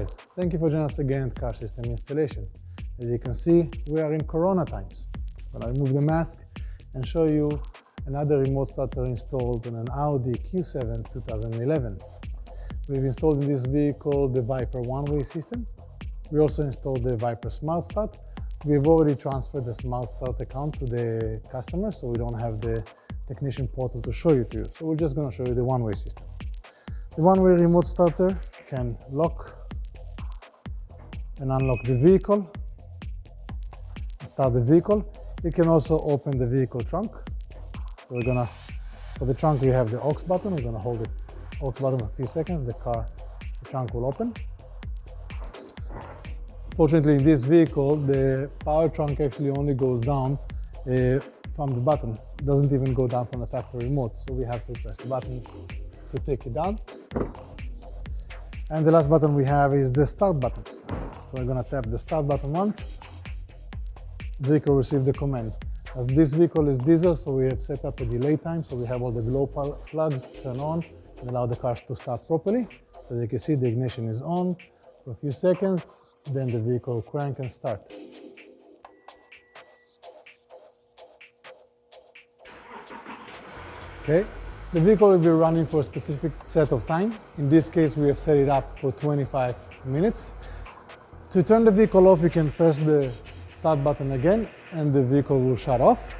guys, thank you for joining us again at Car System Installation. As you can see, we are in Corona times. I'm going to remove the mask and show you another remote starter installed on an Audi Q7 2011. We've installed in this vehicle the Viper one-way system. We also installed the Viper Smart Start. We've already transferred the Smart Start account to the customer, so we don't have the technician portal to show you to you. So we're just going to show you the one-way system. The one-way remote starter can lock and unlock the vehicle, start the vehicle. It can also open the vehicle trunk. So for the trunk we have the aux button. We're gonna hold the aux button for a few seconds. The trunk will open. Fortunately, in this vehicle, the power trunk actually only goes down from the button. It doesn't even go down from the factory remote. So we have to press the button to take it down. And the last button we have is the start button. So we're gonna tap the start button once. The vehicle will receive the command. As this vehicle is diesel, so we have set up a delay time, so we have all the glow plugs turn on and allow the cars to start properly. So as you can see, the ignition is on for a few seconds, then the vehicle will crank and start. Okay. The vehicle will be running for a specific set of time. In this case, we have set it up for 25 minutes. To turn the vehicle off, you can press the start button again and the vehicle will shut off.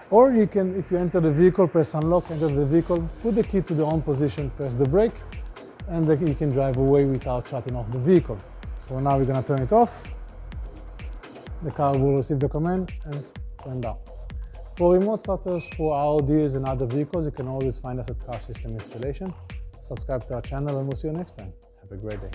Or you can, if you enter the vehicle, press unlock, enter the vehicle, put the key to the on position, press the brake, and then you can drive away without shutting off the vehicle. So now we're going to turn it off. The car will receive the command and turn down. For remote starters for Audis and other vehicles, you can always find us at Car System Installation. Subscribe to our channel and we'll see you next time. Have a great day.